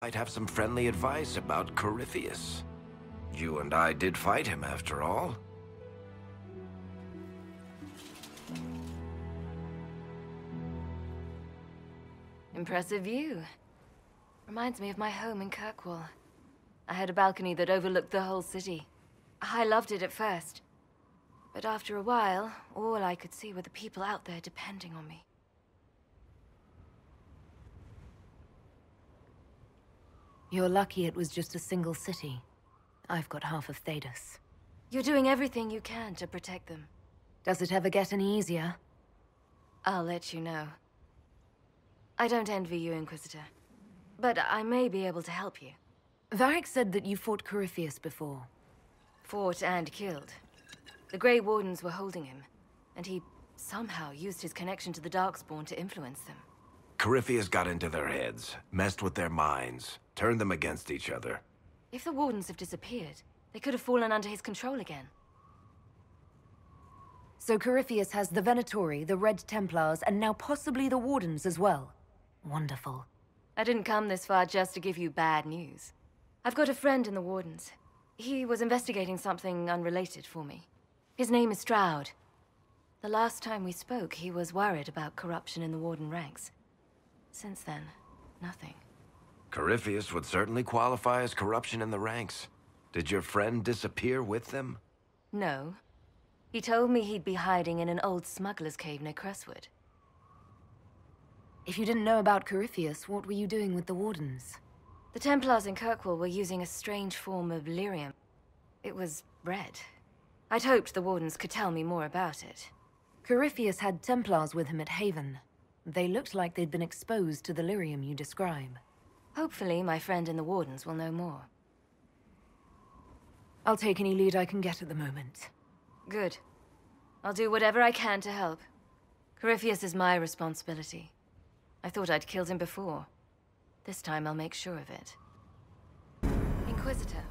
Might have some friendly advice about Corypheus. You and I did fight him, after all. Impressive view. Reminds me of my home in Kirkwall. I had a balcony that overlooked the whole city. I loved it at first. But after a while, all I could see were the people out there depending on me. You're lucky it was just a single city. I've got half of Thedas. You're doing everything you can to protect them. Does it ever get any easier? I'll let you know. I don't envy you, Inquisitor. But I may be able to help you. Varric said that you fought Corypheus before. Fought and killed. The Grey Wardens were holding him, and he somehow used his connection to the Darkspawn to influence them. Corypheus got into their heads, messed with their minds, turned them against each other. If the Wardens have disappeared, they could have fallen under his control again. So Corypheus has the Venatori, the Red Templars, and now possibly the Wardens as well. Wonderful. I didn't come this far just to give you bad news. I've got a friend in the Wardens. He was investigating something unrelated for me. His name is Stroud. The last time we spoke, he was worried about corruption in the Warden ranks. Since then, nothing. Corypheus would certainly qualify as corruption in the ranks. Did your friend disappear with them? No. He told me he'd be hiding in an old smuggler's cave near Crestwood. If you didn't know about Corypheus, what were you doing with the Wardens? The Templars in Kirkwall were using a strange form of lyrium. It was red. I'd hoped the Wardens could tell me more about it. Corypheus had Templars with him at Haven. They looked like they'd been exposed to the lyrium you describe. Hopefully, my friend in the Wardens will know more. I'll take any lead I can get at the moment. Good. I'll do whatever I can to help. Corypheus is my responsibility. I thought I'd killed him before. This time I'll make sure of it. Inquisitor.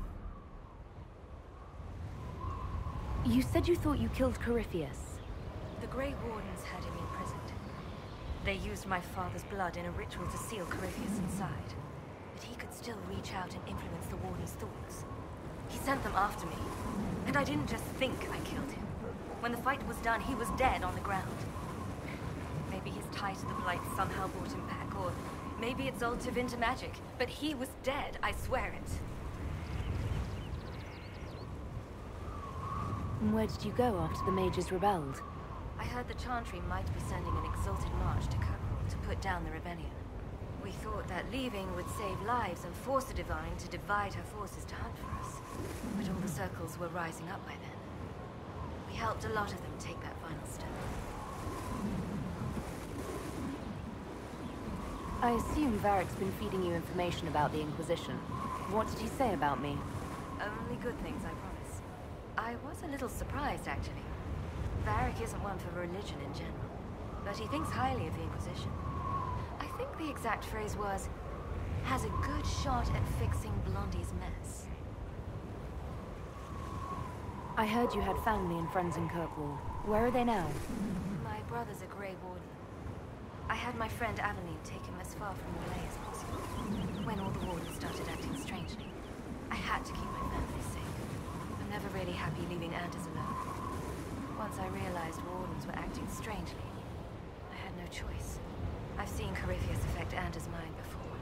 You said you thought you killed Corypheus. The Grey Wardens had him imprisoned. They used my father's blood in a ritual to seal Corypheus inside. But he could still reach out and influence the Warden's thoughts. He sent them after me. And I didn't just think I killed him. When the fight was done, he was dead on the ground. Maybe his tie to the Blight somehow brought him back, or maybe it's old Tevinter magic. But he was dead, I swear it. And where did you go after the mages rebelled? I heard the Chantry might be sending an exalted march to Kirkwall to put down the rebellion. We thought that leaving would save lives and force the Divine to divide her forces to hunt for us. But all the circles were rising up by then. We helped a lot of them take that final step. I assume Varric's been feeding you information about the Inquisition. What did he say about me? Only good things, I promise. I was a little surprised, actually. Varric isn't one for religion in general, but he thinks highly of the Inquisition. I think the exact phrase was, has a good shot at fixing Blondie's mess. I heard you had family and friends in Kirkwall. Where are they now? My brother's a Grey Warden. I had my friend Aveline take him as far from Relay as possible. When all the Wardens started acting strangely, I had to keep my family safe. I'm never really happy leaving Anders alone. Once I realized Wardens were acting strangely, I had no choice. I've seen Corypheus affect Anders' mind before.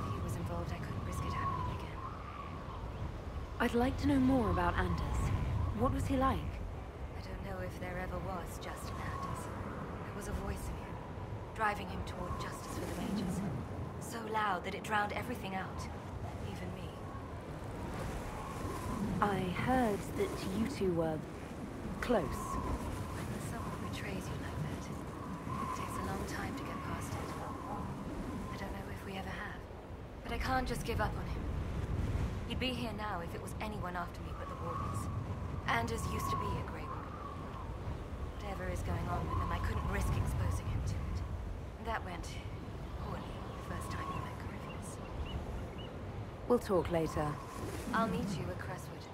If he was involved, I couldn't risk it happening again. I'd like to know more about Anders. What was he like? I don't know if there ever was just an Anders. There was a voice in him, driving him toward justice for the mages. So loud that it drowned everything out, even me. I heard that you two were close. When someone betrays you like that, it takes a long time to get past it. I don't know if we ever have, but I can't just give up on him. He'd be here now if it was anyone after me but the Wardens. Anders used to be a Grey Warden. Whatever is going on with him, I couldn't risk exposing him to it. That went poorly the first time we met Corypheus. We'll talk later. I'll meet you at Crestwood.